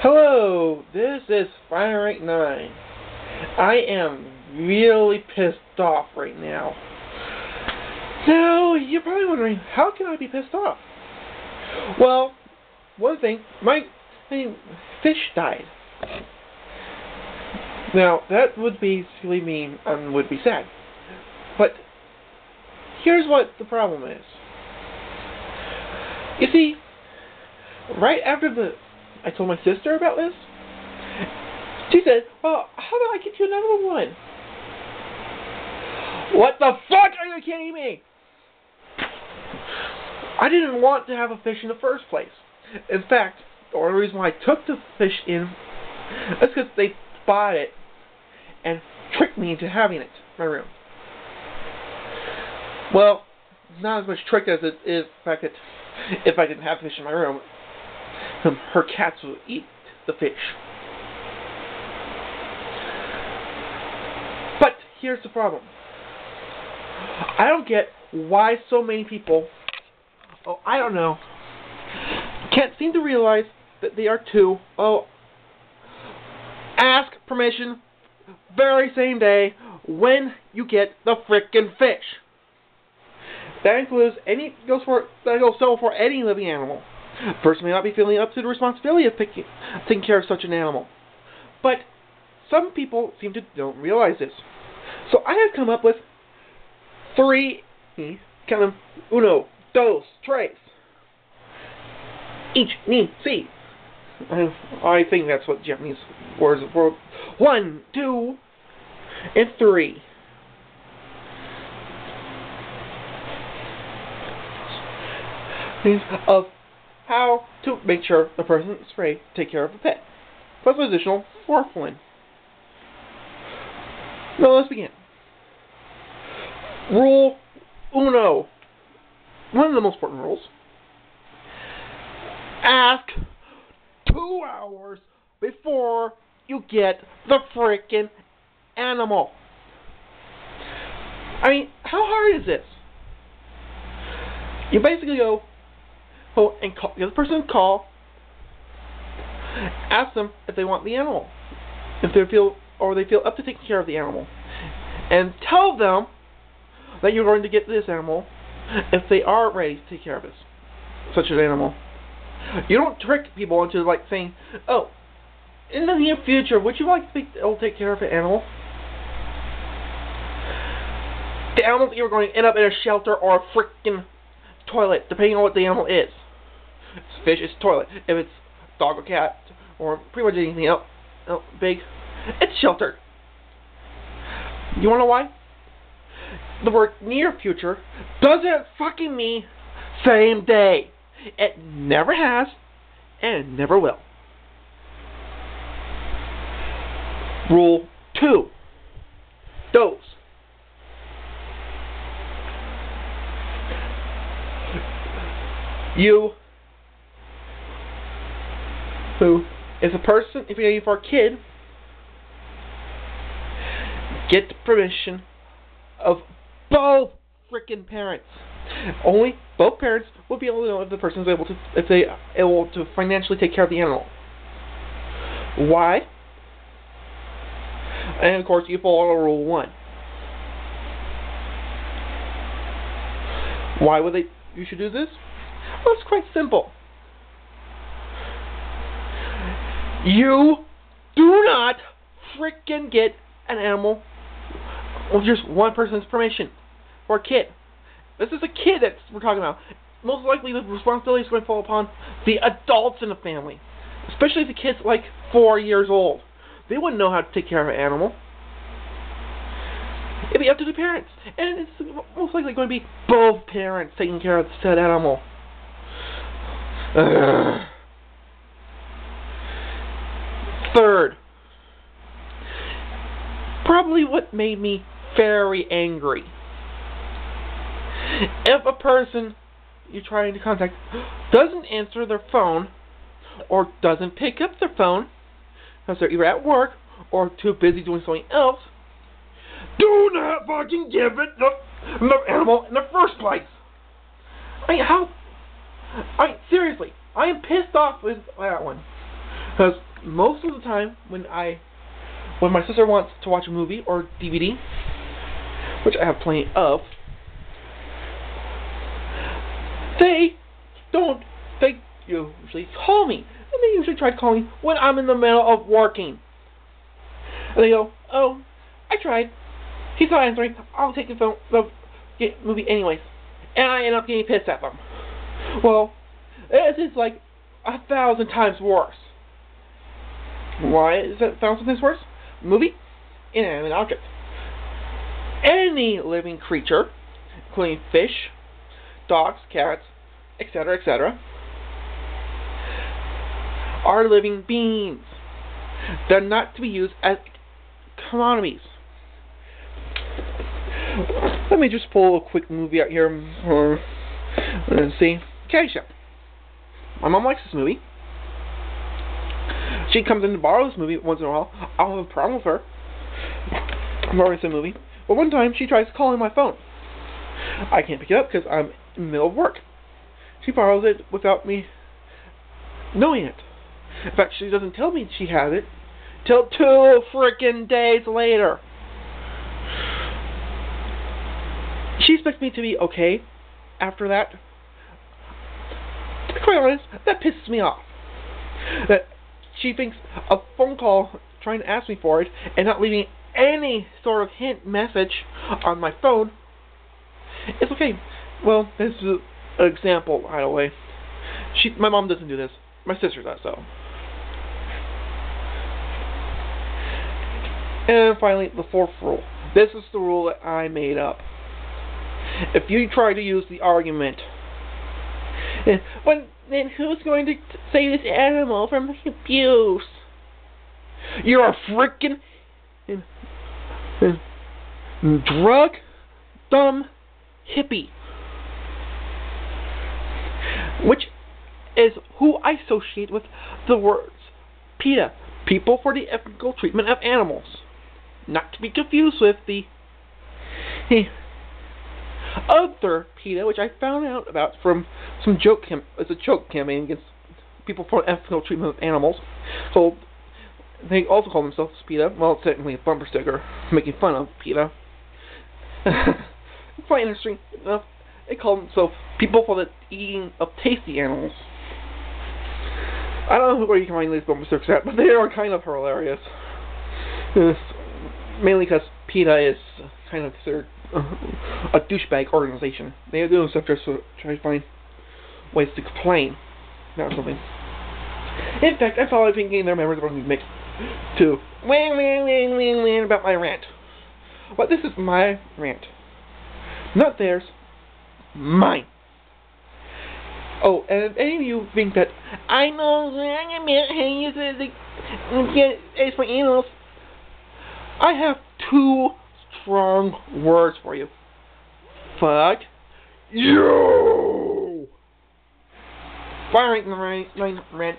Hello, this is Firerank9. I am really pissed off right now. Now, you're probably wondering, how can I be pissed off? Well, one thing, my fish died. Now, that would basically mean I would be sad. But, here's what the problem is. You see, right after I told my sister about this, she said, well, how do I get you another one? What the fuck? Are you kidding me? I didn't want to have a fish in the first place. In fact, the only reason why I took the fish in is because they bought it and tricked me into having it in my room. Well, it's not as much trick as it is the fact that if I didn't have fish in my room, her cats would eat the fish. But here's the problem. I don't get why so many people, I don't know, can't seem to realize that they are to, ask permission very same day when you get the frickin' fish. That includes goes so for any living animal. A person may not be feeling up to the responsibility of taking care of such an animal. But some people seem to don't realize this. So I have come up with 3, count them, uno, dos, tres. Ich, ni, si. I think that's what Japanese words are for. 1, 2, and 3. Of how to make sure the person is ready to take care of a pet. Plus an additional 4th one. Now let's begin. Rule uno. One of the most important rules. Ask 2 hours before you get the frickin' animal. I mean, how hard is this? You basically go and call, give the person a call, ask them if they want the animal, if they feel up to taking care of the animal, and tell them that you're going to get this animal if they are ready to take care of such an animal. You don't trick people into saying, oh, in the near future, would you like to take care of an animal? The animal that you're going to end up in a shelter or a frickin' toilet, depending on what the animal is. If it's fish, it's toilet. If it's dog or cat, or pretty much anything else big, it's sheltered. You wanna know why? The word near future doesn't fucking mean same day. It never has, and it never will. Rule 2. Dos. If you're for a kid, get the permission of both freaking parents. Only both parents will be able to know if the person's able to financially take care of the animal. Why? And of course, you follow Rule 1. Why would you should do this? Well, it's quite simple. You do not frickin' get an animal with just one person's permission. For a kid. This is a kid that we're talking about. Most likely the responsibility is going to fall upon the adults in the family. Especially if the kid's 4 years old. They wouldn't know how to take care of an animal. It'd be up to the parents. And it's most likely going to be both parents taking care of the said animal. Third, probably what made me very angry. If a person you're trying to contact doesn't answer their phone or doesn't pick up their phone because they're either at work or too busy doing something else, do not fucking give it the animal in the first place. I mean, seriously, I am pissed off with that one. Because most of the time when my sister wants to watch a movie or DVD, which I have plenty of, they usually call me. And they usually try to call me when I'm in the middle of working. And they go, "Oh, I tried. He's not answering. I'll take the movie anyways." And I end up getting pissed at them. Well, this is like 1,000 times worse. Why is it 1,000 times worse? Movie, inanimate object. Any living creature, including fish, dogs, cats, etc., etc., are living beings. They're not to be used as commodities. Let me just pull a quick movie out here and see. Caddyshack. My mom likes this movie. She comes in to borrow this movie once in a while. I don't have a problem with her borrowing the movie. But one time she tries calling my phone. I can't pick it up because I'm in the middle of work. She borrows it without me knowing it. In fact, she doesn't tell me she has it till 2 freaking days later. She expects me to be okay after that. To be quite honest, that pisses me off. That she thinks a phone call trying to ask me for it and not leaving any sort of hint message on my phone is okay. Well, this is an example, by the way. My mom doesn't do this. My sister does, though. And finally, the 4th rule. This is the rule that I made up. If you try to use the argument, but then who's going to save this animal from abuse? You're a freaking drug dumb hippie, which is who I associate with the words PETA, People for the Ethical Treatment of Animals, not to be confused with the other PETA, which I found out about from some it's a joke campaign against people for ethical treatment of animals. So they also call themselves PETA. Well, it's technically a bumper sticker making fun of PETA. It's quite interesting enough. They call themselves People for the Eating of Tasty Animals. I don't know where you can find these bumper stickers at, but they are kind of hilarious. Mainly because PETA is kind of considered a douchebag organization. They do stuff just to try to find ways to complain about something. In fact, I'm probably thinking their members are going to be mixed to win about my rant. But this is my rant. Not theirs. Mine. Oh, and if any of you think that I know it's for animals, I have 2 strong words for you. Fuck you! Firerank9 rant.